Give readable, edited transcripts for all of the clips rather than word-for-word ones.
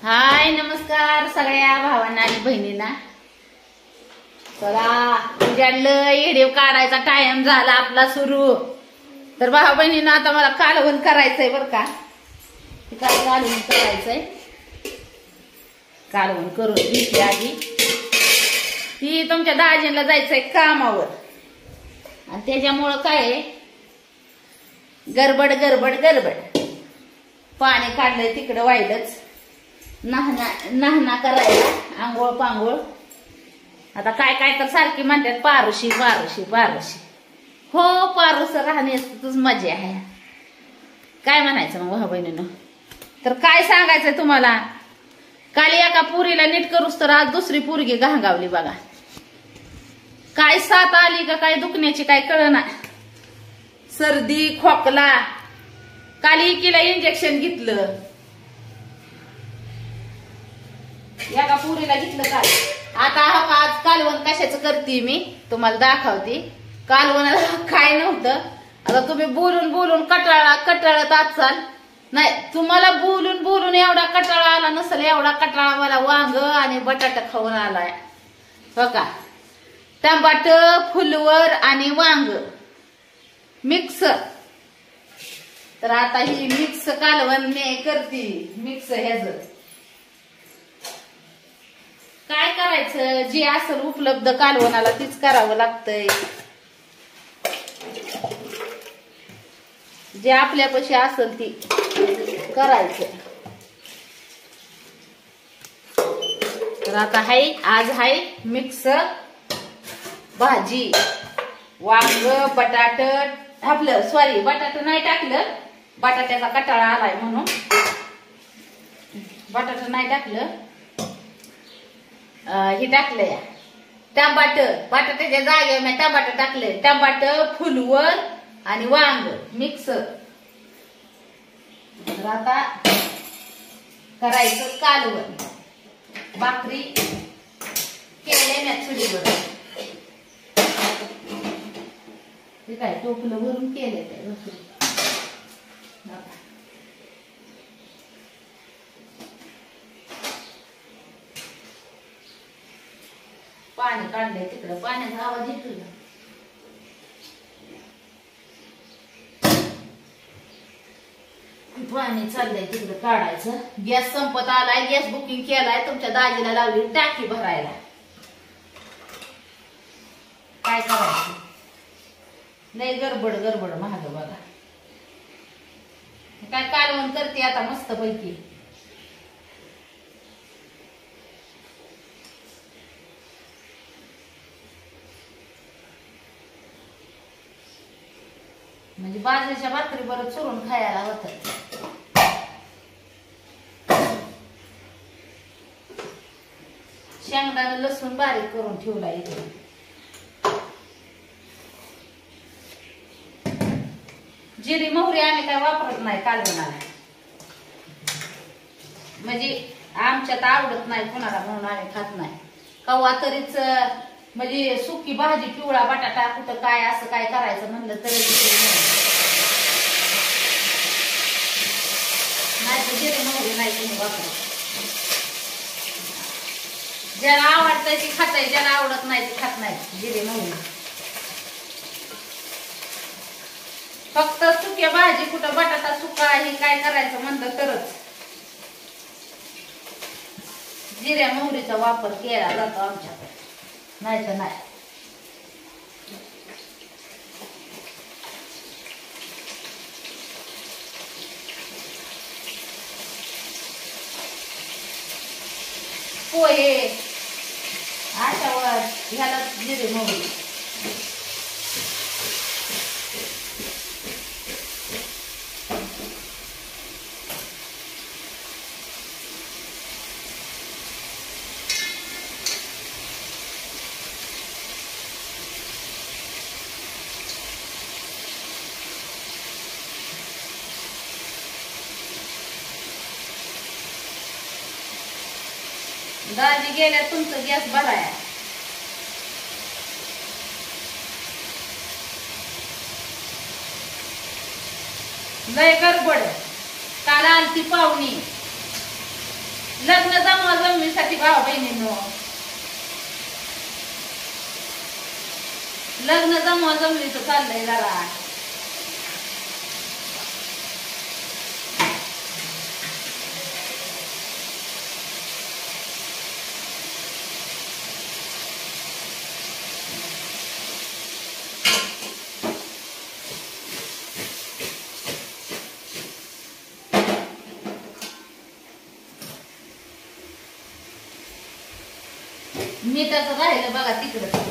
हाय नमस्कार सगळ्या भावांना आणि बहिणींना। चला उद्याला व्हिडिओ काढायचा टाइम झाला आपला सुरू। तर भावा बहिणींना आता मला कालवण करायचंय बर का। काय कालवण करायचंय, कालवण करून घेतली आधी। ती तुमच्या दाजींना जायचंय कामावर आणि त्याच्यामुळं काय गडबड गडबड गडबड। पाणी काढलंय तिकडं वाईलच, नाहना करायला आंघोळ पांघोळ। आता काय काय तर सारखी म्हणतात पारुशी पारुशी पारुशी। हो पारुस राहण्यातच मजा आहे। काय म्हणायचं मग भाऊ बहिणीनं। तर काय सांगायचंय तुम्हाला, काल एका पुरीला नीट करूस तर आज दुसरी पोरगी घांगावली बघा। काय साथ आली का काय दुखण्याची काय कळना, सर्दी खोकला। काल एकीला इंजेक्शन घेतलं, एका पुरीला घेतलं काल। आता आज कालवण कशाचं करते मी तुम्हाला दाखवते। कालवण काय नव्हतं, आता तुम्ही बोलून बोलून कटाळत असाल। नाही तुम्हाला बोलून बोलून एवढा कटाळा आला नसेल, एवढा कटाळा मला वांग आणि बटाटा खाऊन आलाय हो का। टमाट फुलवर आणि वांग मिक्स। तर आता ही मिक्स कालवण मी करते। मिक्स ह्याच काय करायचं, जे असेल उपलब्ध कालवणाला तीच करावं लागतंय। जे आपल्यापाशी असेल ती करायचं। तर आता आज हाय मिक्स भाजी, वांग बटाट आपलं सॉरी बटाट नाही टाकलं, बटाट्याचा कटाळा आलाय म्हणून बटाटा नाही टाकलं। हे टाकलंय टमाट, बटाट्याच्या जागेवर मी टमाट टाकलंय। टमाट फुलवर आणि वांग मिक्स। तर आता करायचं कालवण। भाकरी केले ना चुलीवर, ठीक आहे टोपलं भरून केले ते भाकरी। पाणी काढलंय तिकडं, पाण्याचा आवाज येतो ना। पाणी चाललंय तिकडं काढायचं। गॅस संपत आलाय, गॅस बुकिंग केलाय, तुमच्या दाजीला लावली टाकी भरायला। काय करायचं, लय गडबड गडबड महाग बघा। काय कालवण करते आता मस्त पैकी। म्हणजे बाजरीच्या भाकरी बरं चुरून खायला होत। शेंगदाणा लसूण बारीक करून ठेवला इथे। जिरी मोहरी आम्ही काय वापरत नाही कालवणाला, म्हणजे आमच्यात आवडत नाही कोणाला म्हणून आम्ही खात नाही। कवा तरीच म्हणजे सुकी भाजी पिवळा बटाटा कुठं काय असं काय करायचं म्हणलं तरी नाही तर जिरे मोहरी नाही तुम्ही वापरत। ज्याला आवडतंय ती खाताय, ज्याला आवडत नाही ती खात नाही जिरे मोहरी। फक्त सुक्या भाजी कुठं बटाटा सुका हे काय करायचं म्हणलं तरच जिऱ्या मोहरीचा वापर केला जातो आमच्याकडे, नाही तर नाही। पोहे अशावर ह्याला जिरे मोहरी। दाजी गेल्या तुमचं गॅस भराया। लय गडबड, काल आलती पाहुणी लग्न जमवा जमवीसाठी भावा बहिणींनो, लग्न जमवा जमवीचं चाललंय जरा. मीठाचं राहिलं बघा तिकडं.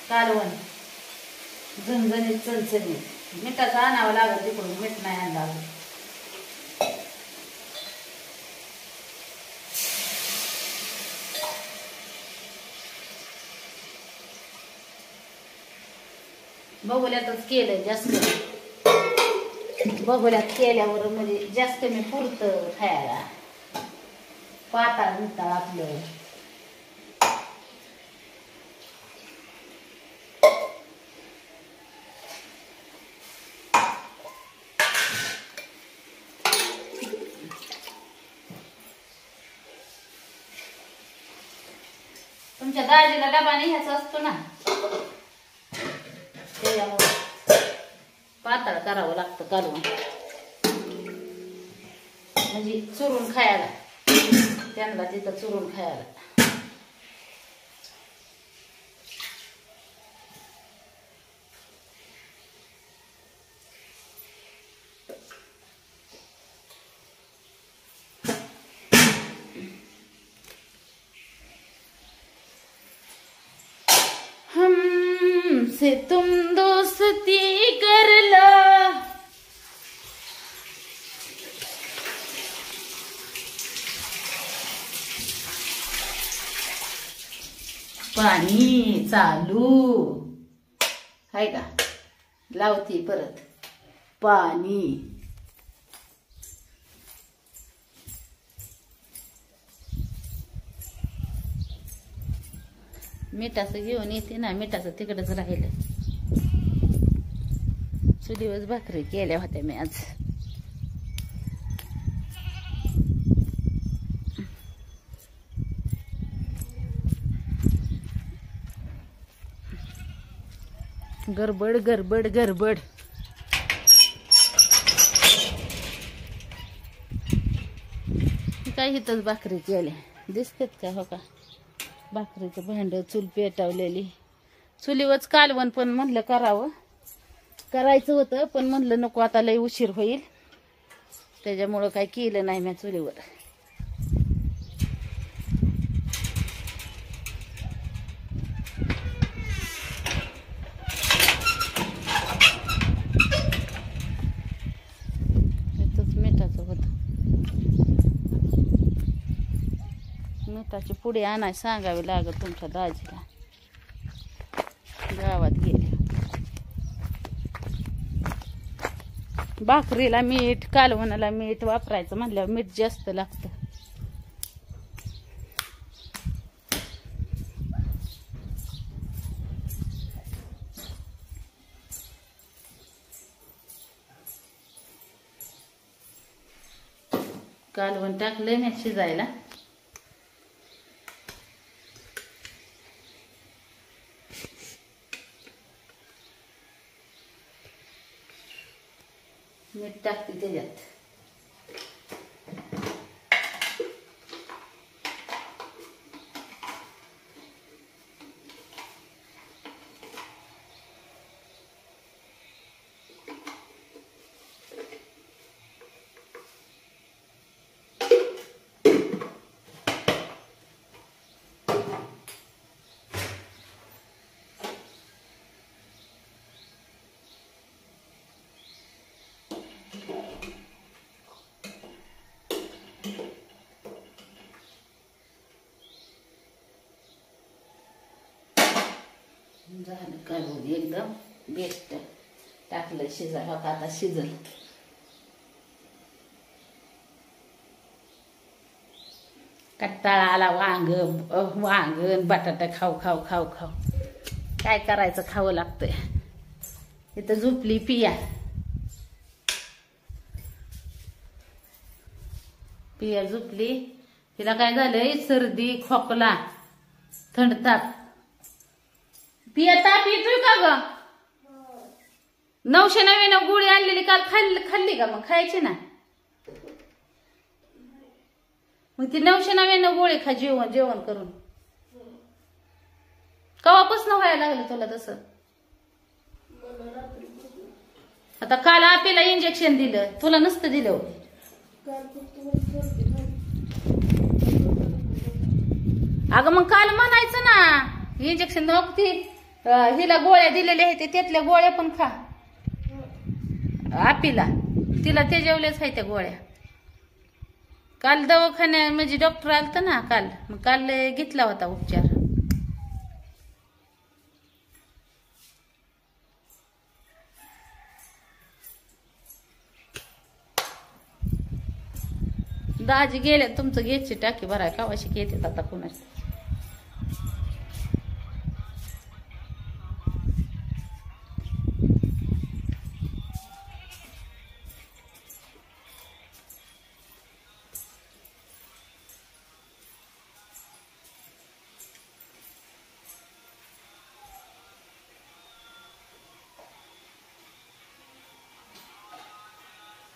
कालवण झणझणीत चणचणीत. मिठाचं आणावं लागत तिकडून, मीठ नाही आणलं. बघुल्यातच केलंय जास्त, बघुल्यात केल्यावर म्हणजे जास्त मी पुरतं खायला. पाताळ मिताळ आपलं. तुमच्या दाजीला डबा न्यायचा असतो ना, त्याच्यामुळे पातळ करावं लागतं कालवण, म्हणजे चुरून खायला. त्यांना तिथं चुरून खायला. हमसे तुम दोस्ती कर लो, पाणी चालू आहे का? लावती परत पाणी. मिठाचं घेऊन येते ना, मिठाचं तिकडच राहिलं. चुलीवर भाकरी केल्या होत्या मी आज. गडबड गडबड गडबड. काय इथंच भाकरी केल्या दिसतात का? हो का, भाकरीचं भांड, चूल पेटवलेली. चुलीवरच कालवण पण म्हणलं करायचं होतं, पण म्हणलं नको आता लय उशीर होईल, त्याच्यामुळं काय केलं नाही मी चुलीवर. मिठाची पुडी आणाय सांगावी लागत तुमच्या दाजीला, गावात गेले. भाकरीला मीठ, कालवणाला मीठ वापरायचं म्हणल्यावर मीठ जास्त लागतं. कालवण टाकलंय मी शिजायला. मीठ टाकते त्याच्यात. झालं कालवण एकदम बेस्ट. टाकलं शिजायला. आता शिजल. कंटाळा आला. वांगण बटाटा खाऊ खाऊ खाऊ खाऊ. काय करायचं, खावं लागतंय. इथं झोपली पिया. पिया झोपली. तिला काय झालंय, सर्दी खोकला थंड ताप. पिया ताप येतोय का ग? 999 गोळी आणलेली काल खाल्ली का? मग खायची ना. मग ती 999 गोळी खा जेवण करून. कवापासून व्हायला लागलं तुला तसं? आता काल आपल्याला इंजेक्शन दिलं, तुला नसतं दिलं. अगं मग काल म्हणायचं ना इंजेक्शन ती हिला गोळ्या दिलेल्या आहेत त्यातल्या गोळ्या पण खा. आपिला तिला ते जेवल्याच आहे त्या गोळ्या. काल दवाखान्यात म्हणजे डॉक्टर आलत ना काल, मग काल घेतला होता उपचार. दाजी गेले तुमचं गेटची टाकी भराय. कावाशी येते आता कुणाची.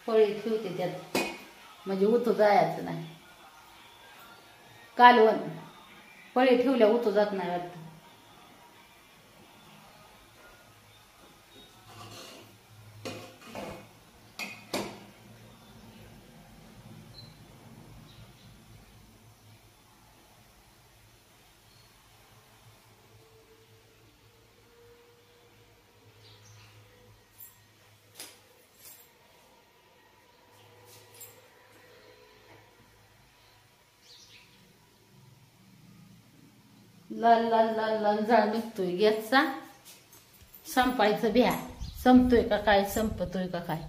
फळी ठेवते त्यात म्हणजे उतू जायचं नाही. कालवण फळी ठेवल्या उतू जात नाही वाटत. लाल लाल लाल लाल जाळ निघतोय गॅसचा. संपायचं भ्या. संपतोय का काय, संपतोय का काय.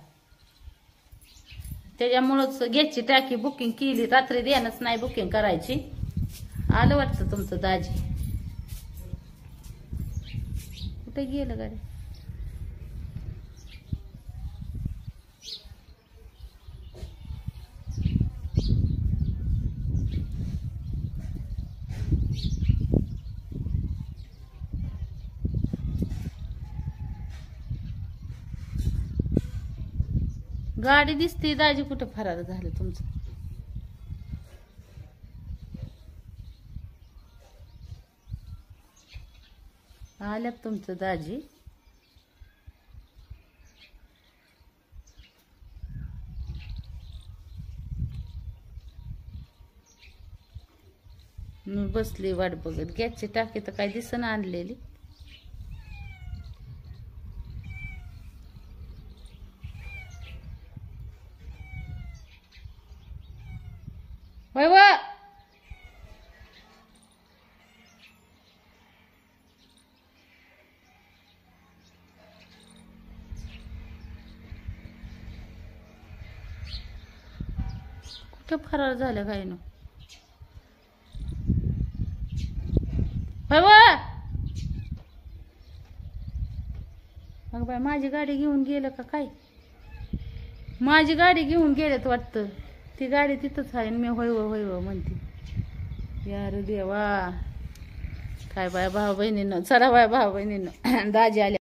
त्याच्यामुळंच गॅसची टाकी बुकिंग केली. रात्री ध्यानच नाही बुकिंग करायची. आलं वाटतं तुमचं दाजी. कुठे गेलं गाडी? गाडी दिसते. दाजी कुठं फरार झालं तुमचं? आल्यात तुमचं दाजी. मी बसली वाट बघत. गॅसची टाकी तर काय दिसना आणलेली. होय व कुठं फरार झालं काय नो? होय व मग बाय माझी गाडी घेऊन गेलं का काय? माझी गाडी घेऊन गेलेत वाटतं. ती गाडी तिथंच आहे आणि मी होय हो म्हणते. यार देवा, काय बाय भाऊ बहिणीनं, चला बाय भाऊ बहिणीनं दाजी आले.